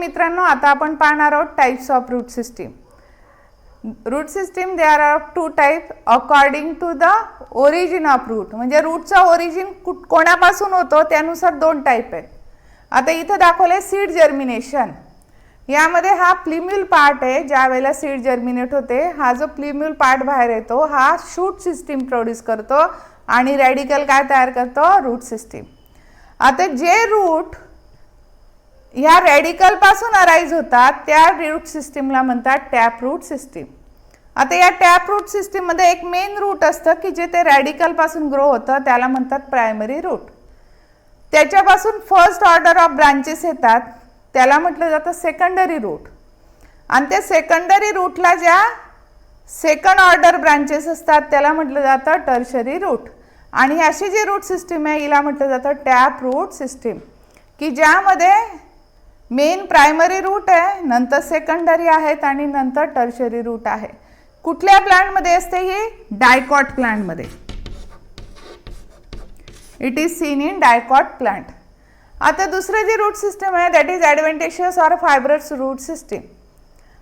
मित्रांनो, आता आपण पाहणार आहोत types of root system. Root system there are of two type according to the origin of root. म्हणजे रूटचा ओरिजिन कोणापासून होतो त्यानुसार दोन टाइप आहेत. आता इथं दाखवले सीड जर्मिनेशन. यामध्ये हा प्लिम्यूल पार्ट आहे. ज्या वेळेला सीड जर्मिनेट होते, हा जो प्लिम्यूल पार्ट बाहेर येतो हा शूट सिस्टीम प्रोड्यूस करतो आणि रॅडिकल काय तयार करतो? Root system. आता जे रूट ह्या रॅडिकल पासून अराइज होतात त्या रूट सिस्टीमला म्हणतात टॅप रूट सिस्टीम. आता या टॅप रूट सिस्टीम मध्ये एक मेन रूट असतं की जे ते रॅडिकल पासून ग्रो होतं, त्याला म्हणतात प्रायमरी रूट. त्याच्यापासून फर्स्ट ऑर्डर ऑफ ब्रांचेस येतात, त्याला म्हटलं जातं सेकंडरी रूट. आणि त्या सेकंडरी रूटला ज्या सेकंड ऑर्डर ब्रांचेस असतात त्याला म्हटलं जातं टर्शरी रूट. आणि अशी जी रूट सिस्टीम आहे हिला म्हटलं जातं टॅप रूट सिस्टीम, की ज्यामध्ये मेन प्रायमरी रूट आहे, नंतर सेकंडरी आहेत आणि नंतर टर्शरी रूट आहे. कुठल्या प्लांटमध्ये असते ही? डायकॉट प्लांटमध्ये. It is seen in dicot plant. आता दुसरं जी रूट सिस्टम आहे that is adventitious or fibrous root system.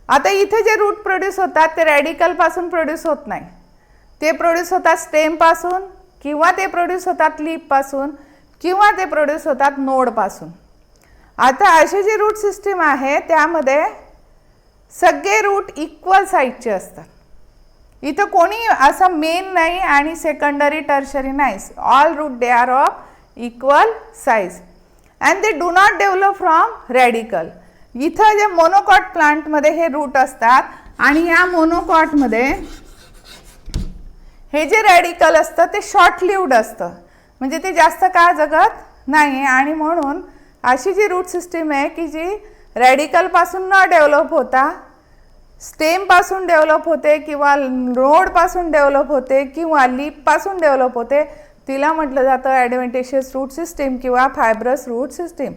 आता इथे जे रूट प्रोड्यूस होतात ते रॅडिकल पासून प्रोड्यूस होत नाही, ते प्रोड्यूस होतात स्टेम पासून, किंवा ते प्रोड्यूस होतात लीफ पासून, किंवा ते प्रोड्यूस होतात नोड पासून. आता अशी जी रूट सिस्टीम आहे त्यामध्ये सगळे रूट इक्वल साईजचे असतात. इथं कोणी असा मेन नाही आणि सेकंडरी टर्शरी नाही. All root they are of equal size and they do not develop from radical. इथं जे मोनोकॉट प्लांटमध्ये हे रूट असतात आणि या मोनोकॉटमध्ये हे जे रॅडिकल असतं ते शॉर्ट लिव्ड असतं, म्हणजे ते जास्त काळ जगत नाही. आणि म्हणून अशी जी रूट सिस्टीम आहे की जी रॅडिकलपासून न डेव्हलप होता स्टेमपासून डेव्हलप होते, किंवा नोडपासून डेव्हलप होते, किंवा लीफपासून डेव्हलप होते, तिला म्हटलं जातं ॲडव्हेंटिशियस रूट सिस्टीम किंवा फायब्रस रूट सिस्टीम.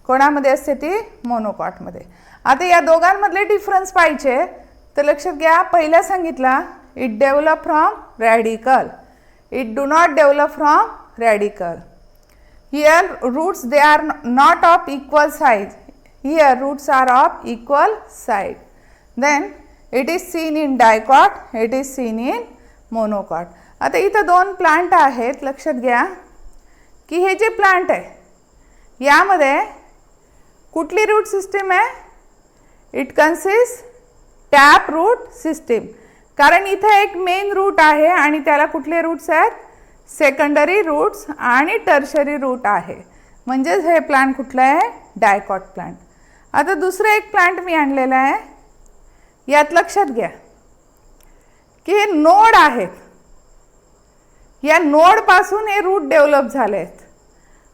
कोणामध्ये असते ती? मोनोकॉटमध्ये. आता या दोघांमधले डिफरन्स पाहिजे तर लक्षात घ्या. पहिला सांगितला it develop from radical, it do not develop from radical. Here roots they are not of equal size. Here roots are of equal size. Then it is seen in dicot, it is seen in monocot. आता इथं दोन plant आहेत. लक्षात घ्या की हे जे plant आहे यामध्ये कुठली रूट सिस्टीम आहे? It consist tap root system. कारण इथं एक मेन रूट आहे आणि त्याला कुठले रूट्स आहेत? सेकंडरी रूट्स आणि टर्शरी रूट आहे. म्हणजेच हे प्लांट कुठलं आहे? Dicot plant. आता दुसरं एक प्लांट मी आणलेला आहे. यात लक्षात घ्या की हे नोड आहेत. या नोडपासून हे रूट डेव्हलप झाले आहेत.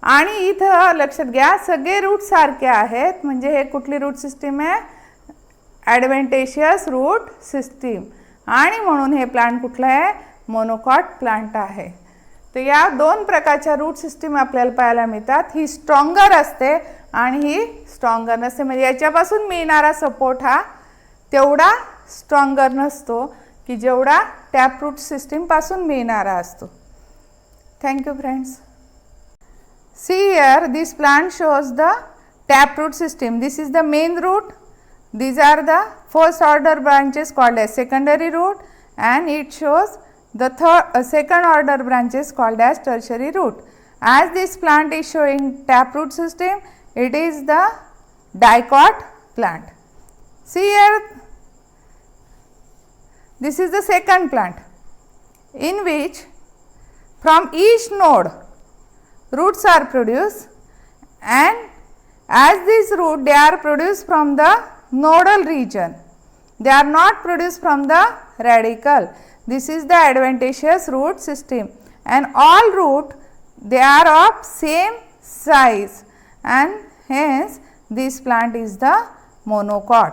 आणि इथं लक्षात घ्या सगळे रूट सारखे आहेत. म्हणजे हे कुठली रूट सिस्टीम आहे? ॲडव्हेंटिशियस रूट सिस्टीम. आणि म्हणून हे प्लांट कुठलं आहे? मोनोकॉट प्लांट आहे. तर या दोन प्रकारच्या रूट सिस्टीम आपल्याला पाहायला मिळतात. ही स्ट्रॉंगर असते आणि ही स्ट्रॉंगर नसते. म्हणजे याच्यापासून मिळणारा सपोर्ट हा तेवढा स्ट्रॉंगर नसतो की जेवढा टॅप रूट सिस्टीमपासून मिळणारा असतो. Thank you friends. See here this plant shows the tap root system. This is the main root. These are the first order branches called as secondary root, and it shows the second order branches called as tertiary root. As this plant is showing tap root system, it is the dicot plant. See here, this is the second plant in which from each node roots are produced, and as these roots they are produced from the nodal region. They are not produced from the radical. This is the adventitious root system, and all root they are of same size, and hence this plant is the monocot.